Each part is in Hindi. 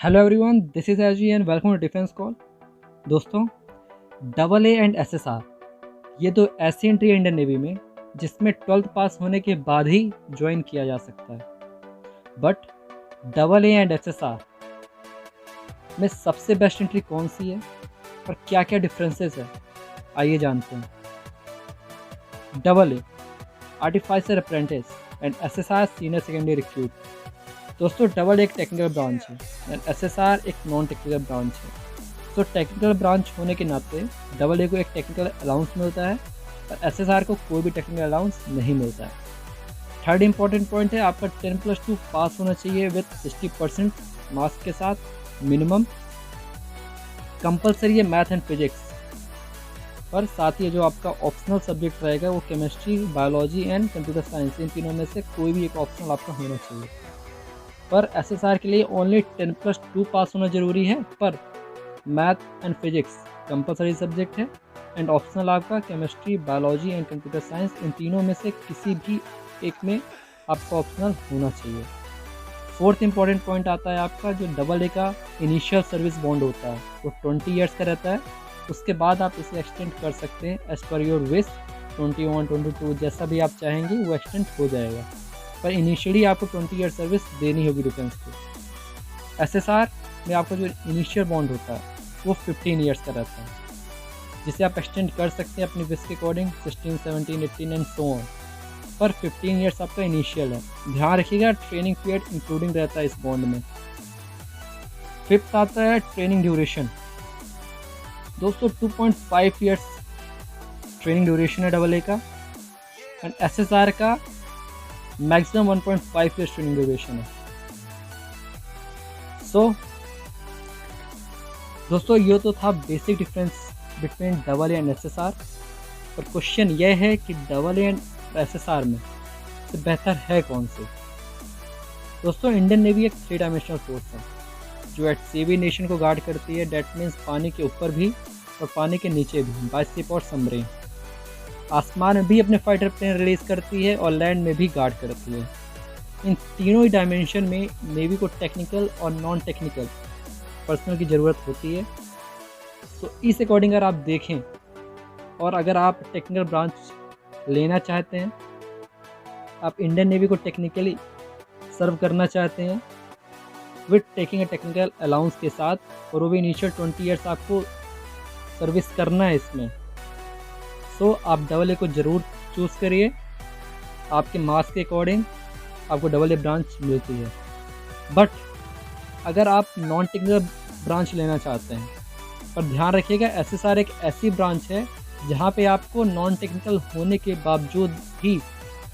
Hello everyone, this is AG and welcome to defence call. दोस्तों, डबल ए एंड एसएसआर ये दो ऐसी एंट्री है इंडियन नेवी में जिसमें 12th पास होने के बाद ही ज्वाइन किया जा सकता है। But double A and SSR में सबसे बेस्ट एंट्री कौन सी है और क्या क्या डिफरेंसेस है, आइए जानते हैं। Double A artificial apprentice and SSR senior secondary recruit. दोस्तों, डबल एक टेक्निकल ब्रांच है एंड एसएसआर एक नॉन टेक्निकल ब्रांच है। तो टेक्निकल ब्रांच होने के नाते डबल ए को एक टेक्निकल अलाउंस मिलता है और एसएसआर को कोई भी टेक्निकल अलाउंस नहीं मिलता है। थर्ड इंपॉर्टेंट पॉइंट है, आपका 10+2 पास होना चाहिए विथ 60% मार्क्स के साथ मिनिमम। कंपलसरी है मैथ एंड फिजिक्स, पर साथ ही जो आपका ऑप्शनल सब्जेक्ट रहेगा वो chemistry, biology and computer science, इन तीनों में से कोई भी एक ऑप्शनल आपका होना चाहिए। पर एसएसआर के लिए ओनली 10+2 पास होना ज़रूरी है, पर math and physics compulsory subject है एंड ऑप्शनल आपका chemistry, biology and computer science, इन तीनों में से किसी भी एक में आपका ऑप्शनल होना चाहिए। फोर्थ इंपॉर्टेंट पॉइंट आता है आपका जो डबल ए का इनिशियल सर्विस बॉन्ड होता है वो 20 ईयर्स का रहता है। उसके बाद आप इसे एक्सटेंड कर सकते हैं एज पर योर विश, 21, 22 जैसा भी आप चाहेंगे वो एक्सटेंड हो जाएगा, पर इनिशियली आपको 20 ईयर सर्विस देनी होगी डिफेंस को। एसएसआर में आपका जो इनिशियल बॉन्ड होता है वो 15 ईयर्स का रहता है, जिसे आप एक्सटेंड कर सकते हैं अपनी विश के अकॉर्डिंग 16, 17, 18 एंड सो ऑन, पर 15 ईयर्स आपका इनिशियल है। ध्यान रखिएगा, ट्रेनिंग पीरियड इंक्लूडिंग रहता है इस बॉन्ड में। फिफ्थ आता है ट्रेनिंग ड्यूरेशन। दोस्तों, 2.5 ईयर्स ट्रेनिंग ड्यूरेशन है डबल ए का एंड एसएसआर का मैक्सिमम 1.5 ईयर्स ट्रेनिंग ड्यूरेशन है। सो दोस्तों, ये तो था basic difference between double A and SSR. और क्वेश्चन ये है कि डबल ए एंड एसएसआर में से बेहतर है कौन से। दोस्तों, इंडियन नेवी एक 3 डायमेंशनल फोर्स है जो एट सी भी नेशन को गार्ड करती है। डेट मीन्स पानी के ऊपर भी और पानी के नीचे भी, बाय शिप और सबमरीन। आसमान में भी अपने फाइटर प्लेन रिलीज करती है और लैंड में भी गार्ड करती है। इन तीनों ही डायमेंशन में नेवी को टेक्निकल और नॉन टेक्निकल पर्सनल की ज़रूरत होती है। तो इस अकॉर्डिंग अगर आप देखें और अगर आप टेक्निकल ब्रांच लेना चाहते हैं, आप इंडियन नेवी को टेक्निकली सर्व करना चाहते हैं with taking a technical allowance के साथ, और वो भी इनिशियल 20 ईयर्स आपको सर्विस करना है इसमें, सो आप डबल ए को ज़रूर चूज़ करिए। आपके मार्क्स के अकॉर्डिंग आपको डबल ए ब्रांच मिलती है। बट अगर आप नॉन टेक्निकल ब्रांच लेना चाहते हैं, पर ध्यान रखिएगा एसएसआर एक ऐसी ब्रांच है जहाँ पे आपको नॉन टेक्निकल होने के बावजूद भी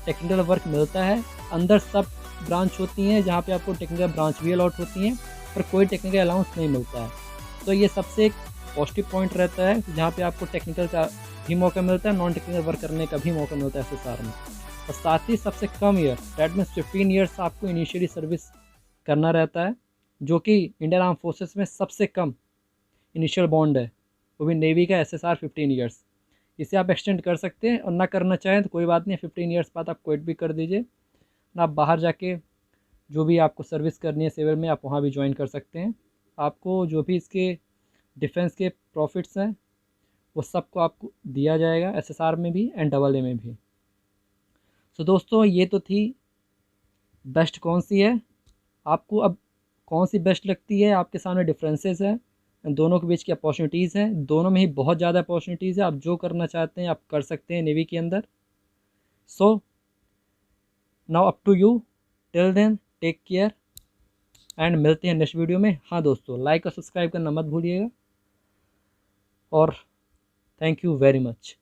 टेक्निकल वर्क मिलता है। अंदर सब ब्रांच होती हैं जहाँ पे आपको टेक्निकल ब्रांच भी अलॉट होती हैं, पर कोई टेक्निकल अलाउंस नहीं मिलता है। तो ये सबसे एक पॉजिटिव पॉइंट रहता है जहाँ पे आपको टेक्निकल का भी मौका मिलता है, नॉन टेक्निकल वर्क करने का भी मौका मिलता है एसएसआर में। और साथ ही सबसे कम ईयर, डेट मीन्स 15 ईयर्स आपको इनिशियली सर्विस करना रहता है, जो कि इंडियन आर्म फोर्सेस में सबसे कम इनिशियल बॉन्ड है, वो भी नेवी का एसएसआर 15 ईयर्स। इसे आप एक्सटेंड कर सकते हैं और ना करना चाहें तो कोई बात नहीं, 15 ईयर्स बाद आप क्विट भी कर दीजिए ना, आप बाहर जाके जो भी आपको सर्विस करनी है सिविल में आप वहाँ भी ज्वाइन कर सकते हैं। आपको जो भी इसके डिफेंस के प्रॉफिट्स हैं वो सबको आपको दिया जाएगा एसएसआर में भी एंड डबल ए में भी। सो दोस्तों, ये तो थी बेस्ट कौन सी है। आपको अब कौन सी बेस्ट लगती है, आपके सामने डिफरेंसेस है, दोनों के बीच की अपॉर्चुनिटीज़ हैं। दोनों में ही बहुत ज़्यादा अपॉर्चुनिटीज़ है, आप जो करना चाहते हैं आप कर सकते हैं नेवी के अंदर। So now up to you, till then take care and मिलते हैं नेक्स्ट वीडियो में। हाँ दोस्तों, लाइक और सब्सक्राइब करना मत भूलिएगा और थैंक यू वेरी मच।